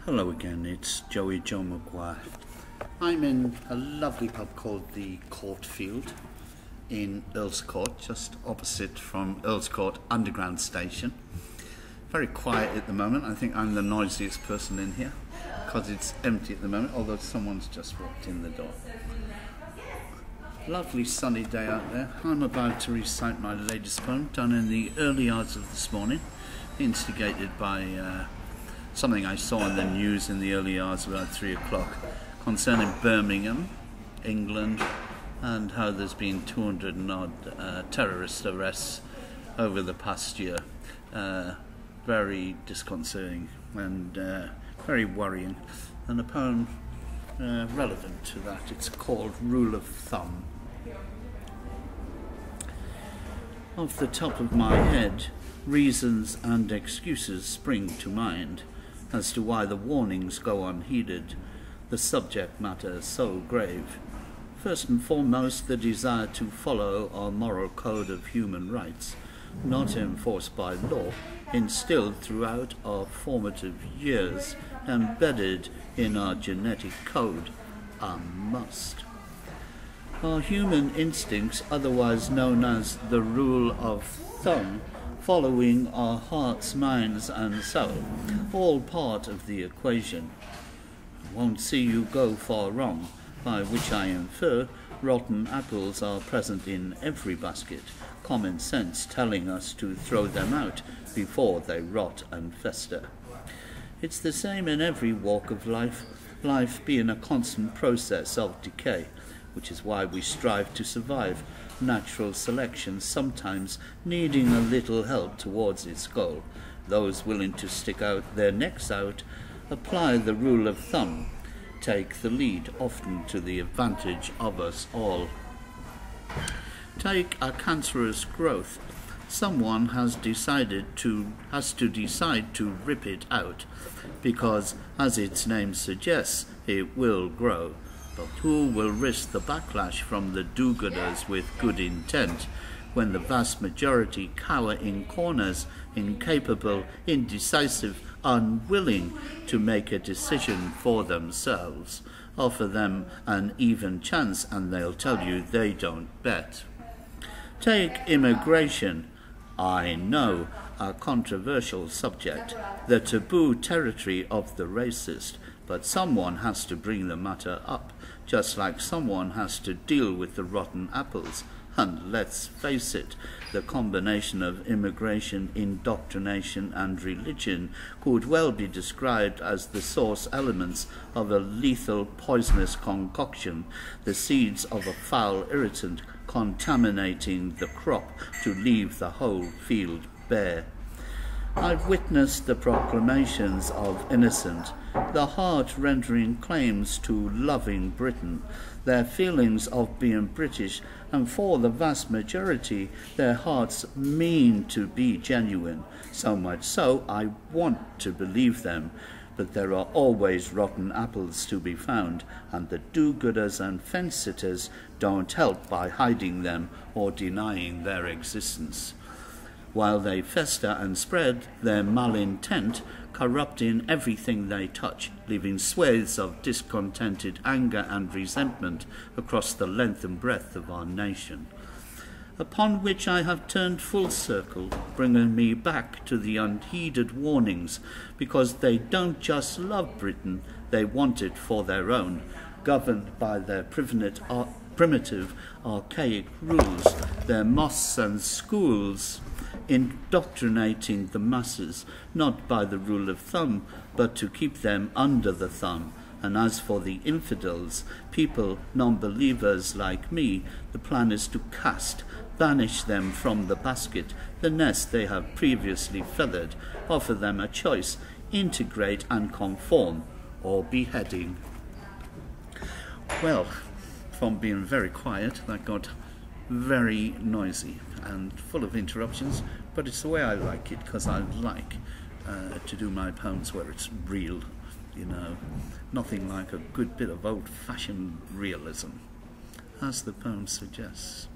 Hello again, it's Joey Joe Maguire. I'm in a lovely pub called the Courtfield in Earls Court, just opposite from Earls Court Underground Station. Very quiet at the moment. I think I'm the noisiest person in here because it's empty at the moment, although someone's just walked in the door. Lovely sunny day out there. I'm about to recite my latest poem, done in the early hours of this morning, instigated by something I saw in the news in the early hours about 3 o'clock concerning Birmingham, England, and how there's been 200 and odd terrorist arrests over the past year. Very disconcerting and very worrying, and a poem relevant to that. It's called Rule of Thumb. Off the top of my head, reasons and excuses spring to mind as to why the warnings go unheeded, the subject matter so grave. First and foremost, the desire to follow our moral code of human rights, not enforced by law, instilled throughout our formative years, embedded in our genetic code, a must. Our human instincts, otherwise known as the rule of thumb, following our hearts, minds and soul, all part of the equation. Won't see you go far wrong, by which I infer rotten apples are present in every basket, common sense telling us to throw them out before they rot and fester. It's the same in every walk of life, life being a constant process of decay, which is why we strive to survive, natural selection sometimes needing a little help towards its goal. Those willing to stick out their necks out apply the rule of thumb, take the lead, often to the advantage of us all. Take a cancerous growth. Someone has to decide to rip it out, because, as its name suggests, it will grow. But who will risk the backlash from the do-gooders with good intent, when the vast majority cower in corners, incapable, indecisive, unwilling to make a decision for themselves? Offer them an even chance and they'll tell you they don't bet. Take immigration. I know, a controversial subject, the taboo territory of the racist, but someone has to bring the matter up, just like someone has to deal with the rotten apples. And let's face it, the combination of immigration, indoctrination and religion could well be described as the source elements of a lethal poisonous concoction, the seeds of a foul irritant contaminating the crop to leave the whole field bare. I've witnessed the proclamations of innocent, the heart-rendering claims to loving Britain, their feelings of being British, and for the vast majority, their hearts mean to be genuine. So much so, I want to believe them. But there are always rotten apples to be found, and the do-gooders and fence-sitters don't help by hiding them or denying their existence, while they fester and spread their malintent, corrupting everything they touch, leaving swathes of discontented anger and resentment across the length and breadth of our nation. Upon which I have turned full circle, bringing me back to the unheeded warnings, because they don't just love Britain, they want it for their own, governed by their primitive, archaic rules, their mosques and schools, indoctrinating the masses, not by the rule of thumb, but to keep them under the thumb. And as for the infidels, people, non-believers like me, the plan is to banish them from the basket, the nest they have previously feathered, offer them a choice, integrate and conform, or beheading. Well, from being very quiet, that got very noisy and full of interruptions, but it's the way I like it, because I like to do my poems where it's real, you know, nothing like a good bit of old-fashioned realism, as the poem suggests.